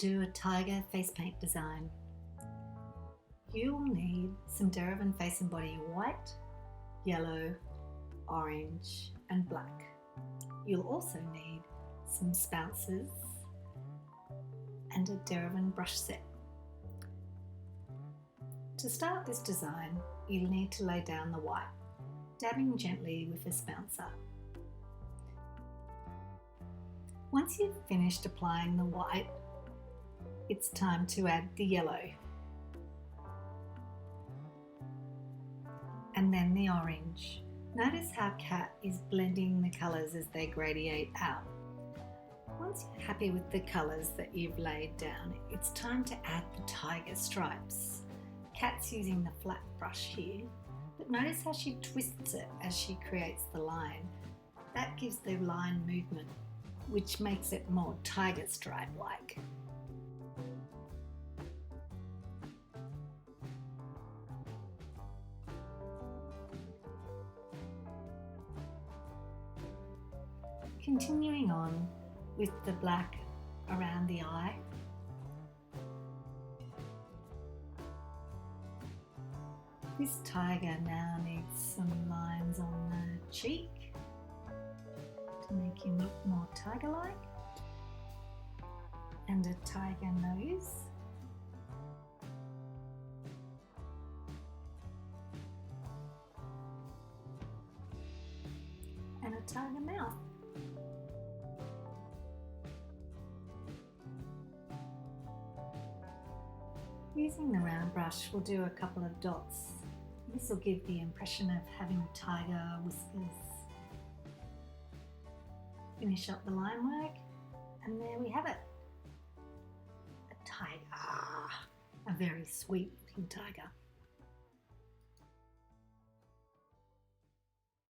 do a tiger face paint design. You will need some Deravan Face and Body white, yellow, orange and black. You'll also need some spouncers and a Deravan brush set. To start this design, you'll need to lay down the white, dabbing gently with a spouncer. Once you've finished applying the white, it's time to add the yellow and then the orange. Notice how Kat is blending the colours as they gradiate out. Once you're happy with the colours that you've laid down, it's time to add the tiger stripes. Kat's using the flat brush here, but notice how she twists it as she creates the line. That gives the line movement, which makes it more tiger stripe-like. Continuing on with the black around the eye. This tiger now needs some lines on the cheek to make him look more tiger-like, and a tiger nose. And a tiger mouth. Using the round brush, we'll do a couple of dots. This will give the impression of having tiger whiskers. Finish up the line work, and there we have it. A tiger. A very sweet looking tiger.